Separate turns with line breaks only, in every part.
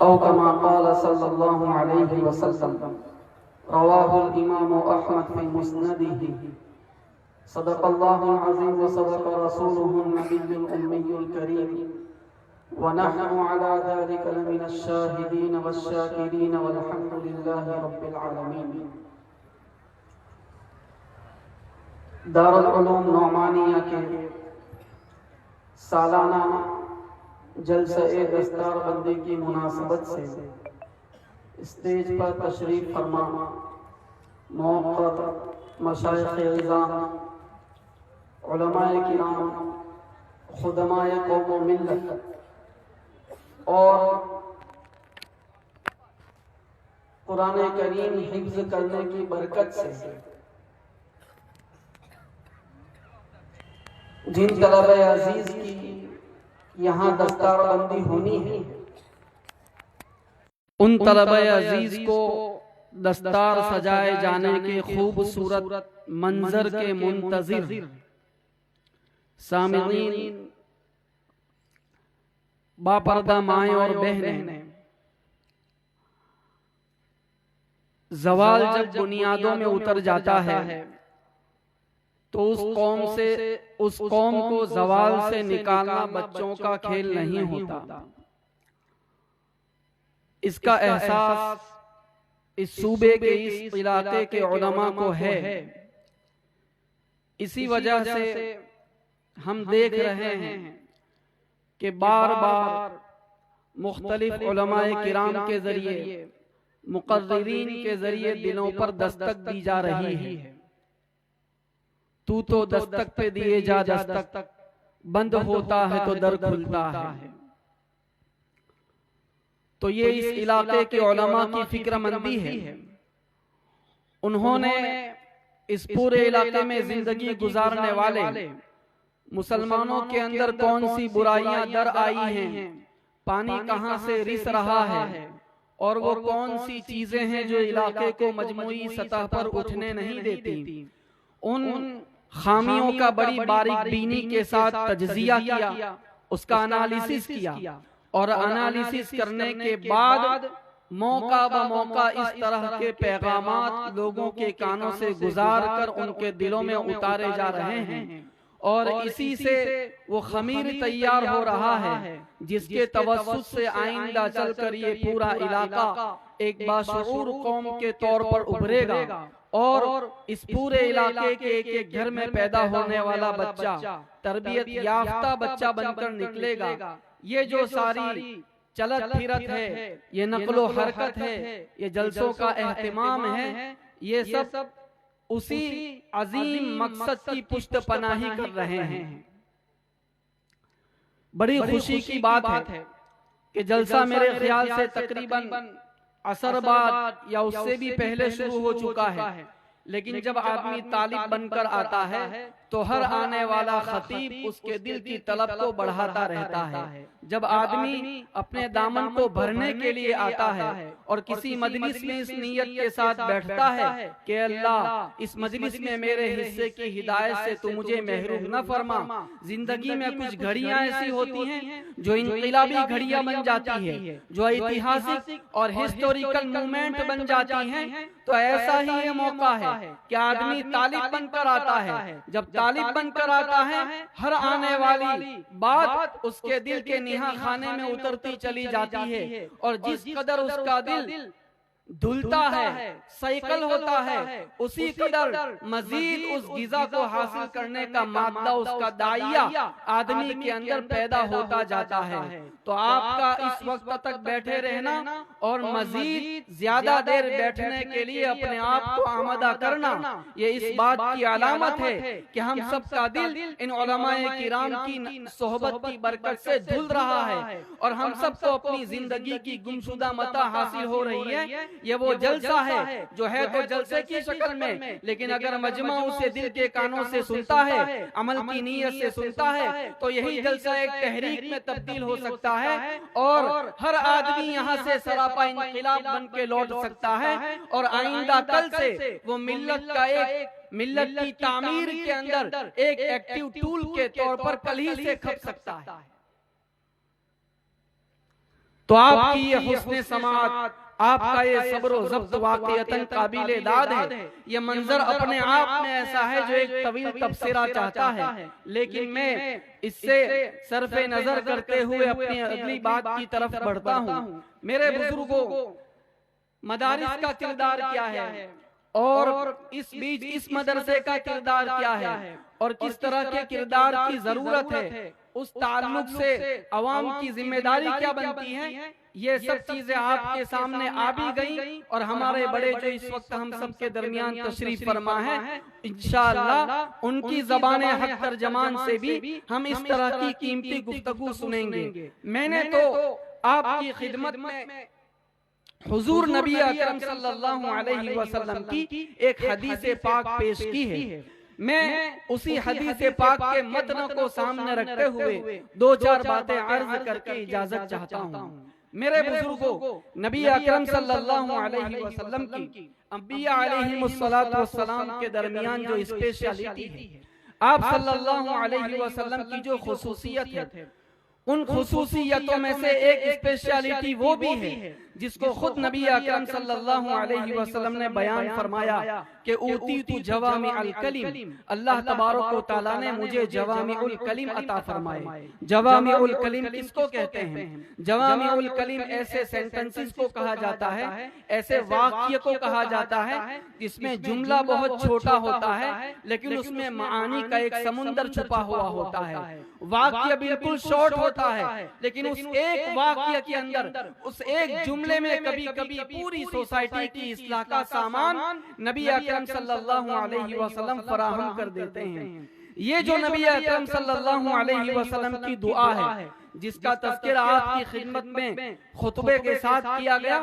औ कमा क़ाल सल्लल्लाहु अलैहि वसल्लम रवाहुल इमाम अहमद फी मुस्नदिही सदक़ल्लाहुल अज़ीम व सदक़ रसूलुहुन नबियुल उम्मियुल करीम व नहनु अला ज़ालिका लमिनश शाहिदीन वश्शाकिरीन वल्हम्दुलिल्लाहि रब्बिल आलमीन। दारुल उलूम नौमानिया के सालाना जलसे दस्तारबंदी की मुनासबत से स्टेज पर तशरीफ फरमा मुक़र्रर मशाइख़-ए-इज़ाम, उलमाए किराम, खुदमाए कौम व मिल्लत और कुरान करीम हिफ्ज़ करने की बरकत से जिन तलबे अजीज की यहाँ दस्तारबंदी होनी है, उन तलबे अजीज को दस्तार सजाए जाने के खूबसूरत मंजर के मुंतजिर सामिईन, बापर्दा माएँ और बहनें, ज़वाल जब बुनियादों में उतर जाता है तो उस कौम को ज़वाल से निकालना बच्चों का खेल नहीं होता। इसका एहसास इस सूबे के, इस इलाके के उलमा को है। इसी वजह से हम देख रहे हैं कि बार बार मुख्तलिफ उलमाए किराम के जरिए, मुक़र्रिरीन के जरिए दिलों पर दस्तक दी जा रही है। तू तो दस्तक पे दिए जा दस्तक, बंद होता है तो दर खुलता है। तो ये इस इलाके के उलमा की फिक्रमंदी है। उन्होंने इस पूरे इलाके में जिंदगी गुजारने वाले मुसलमानों के अंदर कौन सी बुराइयां दर आई हैं, पानी कहां से रिस रहा है और वो कौन सी चीजें हैं जो इलाके को मजमूई सतह पर उठने नहीं देती, उन खामियों का बड़ी बारीक बीनी के साथ तज्जिया किया, उसका एनालिसिस किया और एनालिसिस करने के बाद मौका ब मौका इस तरह के पैगामात लोगों के कानों से गुजार कर उनके दिलों में उतारे जा रहे हैं और इसी से वो खमीर तैयार हो रहा है जिसके तवस्सुत से आइंदा चलकर ये पूरा इलाका एक बाशऊर कौम के तौर पर उभरेगा और इस पूरे इलाके के एक घर में पैदा होने वाला बच्चा तरबियत याफ्ता बच्चा बनकर निकलेगा। ये जो सारी चलत फिरत है, ये नक्लो हरकत है, ये जलसों का एहतिमाम है, ये सब उसी अजीम मकसद की पुष्ट पनाही कर रहे हैं। बड़ी खुशी की बात है कि जलसा मेरे ख्याल से तकरीबन असर बाद या उससे भी पहले शुरू हो चुका है, लेकिन जब आदमी तालिब बनकर आता है तो हर आने वाला खतीब उसके दिल की तलब को बढ़ाता रहता है। जब आदमी अपने दामन को भरने के लिए आता है और किसी मजलिस में इस नीयत के साथ बैठता है कि अल्लाह इस मजलिस में मेरे हिस्से की हिदायत से तू मुझे महरूम न फरमा। जिंदगी में कुछ घड़ियां ऐसी होती हैं जो इनकलाबी घड़ियां बन जाती है, जो ऐतिहासिक और हिस्टोरिकल मूवमेंट बन जाती हैं। तो ऐसा ही ये मौका है कि आदमी तालिब बनकर आता है। जब तालिब बनकर आता है, हर आने वाली बात उसके दिल के निहा खाने में उतरती चली जाती है और जिस कदर उसका दिल धुलता है, साइकिल होता है, उसी कदर मजीद उस गिजा को हासिल करने का मादा, उसका दाइया आदमी के अंदर पैदा होता जाता है। तो आपका इस वक्त तक बैठे रहना और मजीद ज्यादा देर बैठने के लिए अपने आप को आमादा करना, ये इस बात की अलामत है कि हम सबका दिल इन उलमाए किराम की सोहबत की बरकत से धुल रहा है और हम सबको अपनी जिंदगी की गुमशुदा मता हासिल हो रही है। ये वो जलसा है जो है तो जलसे की शक्ल में, लेकिन अगर मजमा उसे दिल के कानों से सुनता है, अमल की नीयत से सुनता है, तो यही जलसा एक तहरीक में तब्दील हो सकता है और हर आदमी यहाँ से सरापा इनकलाब बन के लौट सकता है और आइंदा कल से वो मिल्लत की तामीर के अंदर एक एक्टिव टूल के तौर पर कल ही से खप सकता है। तो आपकी ये हुस्न समात, आपका ये सब्र व ज़ब्त वाक़ियतन काबिले दाद है। ये मंजर अपने आप में ऐसा है जो एक तवील तबसरा चाहता है, लेकिन मैं इससे सरफे नजर करते हुए अपनी अगली बात की तरफ बढ़ता हूँ। मेरे बुजुर्गों, मदारिस का किरदार क्या है और इस बीच इस मदरसे का किरदार क्या है और किस तरह के किरदार की जरूरत है, उस ताल्लुक से अवाम की जिम्मेदारी क्या बनती है, ये सब चीजें आपके सामने आ भी गई। और हमारे बड़े जो इस वक्त हम सब के दरमियान तशरीफ फरमा है, इंशाअल्लाह उनकी ज़बान हक तर्जमान से भी हम इस तरह की कीमती गुफ्तगू सुनेंगे। मैंने तो आपकी खिदमत में हुजूर नबी अकरम सल्लल्लाहु अलैहि वसल्लम की एक हदीस पाक पेश की है। मैं उसी हदीस पाक के मतन को सामने रखते हुए दो चार बातें अर्ज करके इजाजत चाहता हूँ। मेरे बुजुर्गों, नबी अकरम सल्लल्लाहु अलैहि वसल्लम की अंबिया अलैहिमुस्सलातु वस्सलाम के दरमियान जो स्पेशलिटी है, आप सल्लल्लाहु अलैहि वसल्लम की जो खुसूसियत है, उन खुसूसियतों में से एक स्पेशलिटी वो भी है जिसको खुद नबी अकरम सल्लल्लाहु अलैहि वसल्लम ने बयान फरमाया कि ऊतीतु जवामिउल कलिम, अल्लाह तबारक व तआला ने मुझे जवामिउल कलिम अता फरमाए। जवामिउल कलिम किसको कहते हैं? जवामिउल कलिम ऐसे सेंटेंसेस को कहा जाता है, ऐसे वाक्य को कहा जाता है जिसमें जुमला बहुत छोटा होता है लेकिन उसमें मानी का एक समुंदर छुपा हुआ होता है। वाक्य बिल्कुल शॉर्ट होता है लेकिन उस एक वाक्य के अंदर, उस एक जुमले में कभी कभी पूरी सोसाइटी की इस्लाह का सामान नबी अकरम सल्लल्लाहु अलैहि वसल्लम फराहम कर देते हैं। ये जो नबी अकरम सल्लल्लाहु अलैहि वसल्लम की दुआ है, जिसका तज़किरा आपकी खिदमत में खुतबे के साथ किया गया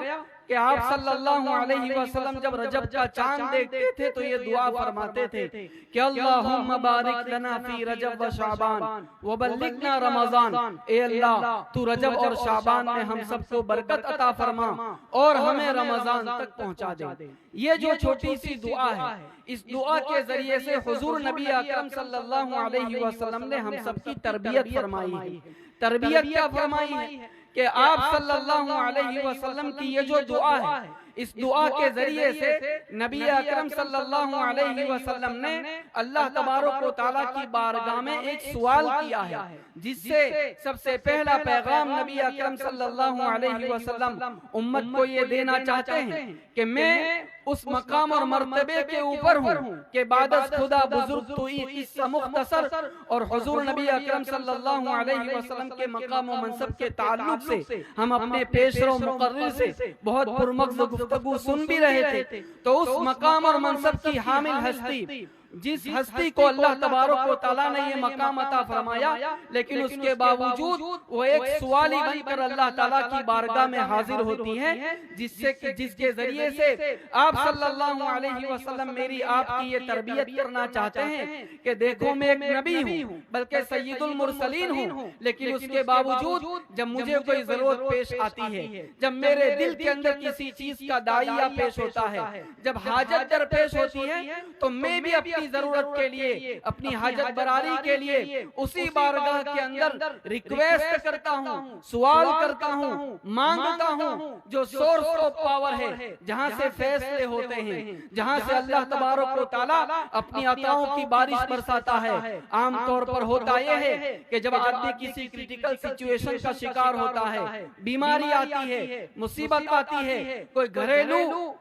कि आप सल्लल्लाहु अलैहि वसल्लम जब रजब का चांद देखते थे तो ये दुआ फरमाते थे कि अल्लाहुम्मा बारिक लना फी रजब व शाबान व बल्लिगना रमजान। ए अल्लाह, तू रजब और शाबान में हम सबको बरकत अता फरमा और हमें रमजान तक पहुंचा दे। ये जो छोटी सी दुआ है, इस दुआ के जरिए से हुजूर नबी अकरम सल्लल्लाहु अलैहि वसल्लम ने हम सबकी तरबियत फरमाई है। तरबियत क्या फरमाई है कि आप सल्लल्लाहु अलैहि वसल्लम की ये जो दुआ है, इस दुआ के जरिए से नबी अकरम सल्लल्लाहु अलैहि वसल्लम ने अल्लाह तबारक व तआला की बारगाह में एक सवाल किया है, जिससे सबसे पहला पैगाम नबी अकरम सल्लल्लाहु अलैहि वसल्लम उम्मत को ये देना चाहते हैं कि मैं उस मकाम और मर्तबे के ऊपर हूँ कि बादस खुदा बुजुर्ग तो किस्सा मुख्तसर, और हुजूर नबी अकरम सल्लल्लाहु अलैहि वसल्लम के मकाम और मनसब के ताल्लुक से हम अपने पेशरो मुकर्रिर से बहुत पुरमग़ज़ गुफ्तगू सुन भी रहे थे। तो उस मकाम और मनसब की हामिल हस्ती, जिस हस्ती को अल्लाह तबारक व तआला ने ये मकाम अता फरमाया, लेकिन उसके बावजूद वो एक सवाली बनकर अल्लाह ताला की बारगाह में हाजिर होती है, जिसके जरिए से आप सल्लल्लाहु अलैहि वसल्लम मेरी आपकी ये तरबियत करना चाहते हैं कि देखो मैं एक नबी हूँ, बल्कि सय्यदुल मुरसलीन हूँ, लेकिन उसके बावजूद जब मुझे कोई जरूरत पेश आती है, जब मेरे दिल के अंदर किसी चीज का दाइया पेश होता है, जब हाजत दरपेश होती है, तो मैं भी अपनी जरूरत के लिए, अपनी हाजत बरारी के लिए उसी बारगाह के अंदर रिक्वेस्ट करता हूँ, सवाल करता हूँ, मांगता हूँ, जो सोर्स ऑफ पावर है, जहाँ से फैसले होते हैं, जहाँ से अल्लाह तबारक व तआला अपनी अताओं की बारिश बरसाता है। आमतौर पर होता यह है कि जब आदमी किसी क्रिटिकल सिचुएशन का शिकार होता है, बीमारी आती है, मुसीबत आती है, कोई घरेलू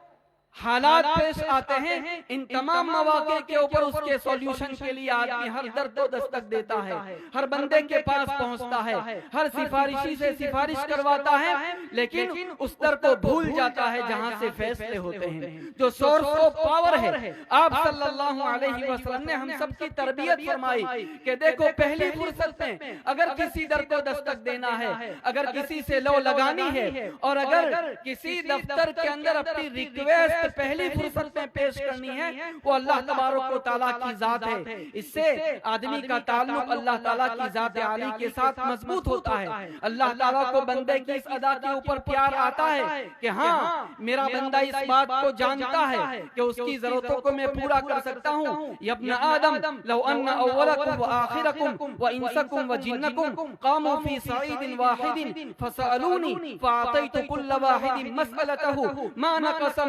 हालात पेश आते हैं, इन तमाम मौके के ऊपर उसके सॉल्यूशन के लिए आदमी हर दर को दस्तक देता है, हर बंदे के पास पहुंचता है, हर सिफारिशी से सिफारिश करवाता है, लेकिन उस दर को भूल जाता है जहां से फैसले होते हैं, जो सोर्स ऑफ पावर है। आप सल्लल्लाहु अलैहि वसल्लम ने हम सब की तरबियत फरमाई कि देखो पहली फुर्सत में अगर किसी दर को दस्तक देना है, अगर किसी से लो लगानी है, और अगर किसी दफ्तर के अंदर अपनी रिक्वेस्ट पहली फुर्सत में पेश करनी है, वो अल्लाह तबारक व तआला की जात है। इससे आदमी का ताल्लुक अल्लाह ताला की जात आली के साथ मजबूत होता है। अल्लाह ताला को बंदे की इस अदा के ऊपर प्यार आता है कि हाँ मेरा बंदा इस बात को जानता है कि उसकी जरूरतों को मैं पूरा कर सकता हूँ। यब्न आदम लौ अन्ना अव्वलकुम व आखिरकुम व इंसकुम व जिन्नकुम कामू फी सईदिन वाहिदिन फसअलूनी फअतैतु कुल्ल वाहिदिन मसअलतहु मा नक़स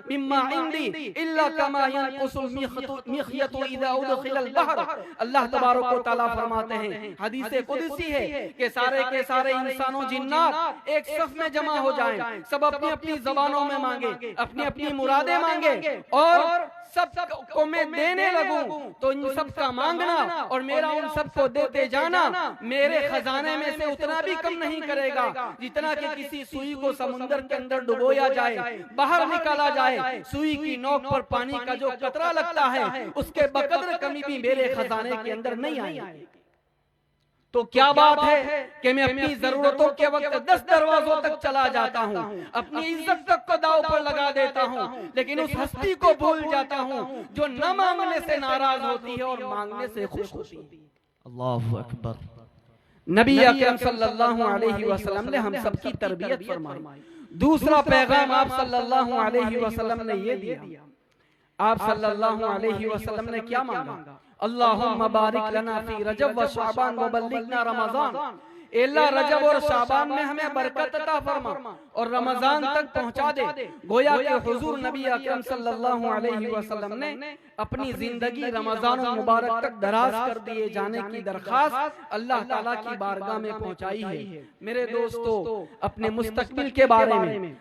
मिम्मा इंदी इल्ला कमा यनक़ुसुल मिख़यतु इज़ा उदख़िलल बहर। अल्लाह तबारक व तआला फरमाते हैं, हदीस कुदसी है कि सारे के सारे इंसानों जिन्नात एक सफ में जमा हो जाएं, सब अपनी अपनी जबानों में मांगे, अपनी अपनी मुरादें मांगे और सब को मैं देने लगूं, तो इन सब का मांगना और मेरा उन सबको देते जाना मेरे खजाने में से उतना भी कम नहीं करेगा जितना कि किसी सुई को समुद्र के अंदर डुबोया जाए, बाहर निकाला जाए, सुई की नोक पर पानी का जो कतरा लगता है उसके बकदर कमी भी मेरे खजाने के अंदर नहीं आई। तो क्या बात है कि मैं अपनी जरूरतों के वक्त 10 दरवाजों तक चला जाता हूँ, अपनी इज्जत तक को दांव पर लगा देता हूँ, लेकिन उस हस्ती को भूल जाता हूँ जो न मांगने से नाराज होती है और मांगने से खुश होती है। अल्लाहु अकबर। नबी अकरम सल्लल्लाहु अलैहि वसल्लम ने हम सबकी तरबियत फरमाई। दूसरा पैगाम आप सल्लल्लाहु अलैहि वसल्लम ने ये दिया, आप सल्लल्लाहु अलैहि वसल्लम ने क्या मांगा? अल्लाहुम्मा बारिक लना फी रजब व शाबान व बल्लिगना रमजान। अल्लाह रजब और शाबान में हमें बरकत अता फरमा और रमजान तक पहुंचा दे। गोया कि हुजूर नबी अकरम सल्लल्लाहु अलैहि वसल्लम ने अपनी जिंदगी रमजान मुबारक तक दराज कर दिए जाने की दरखास्त अल्लाह ताला की बारगाह में पहुंचाई है। मेरे दोस्तों, अपने मुस्तकबिल के बारे में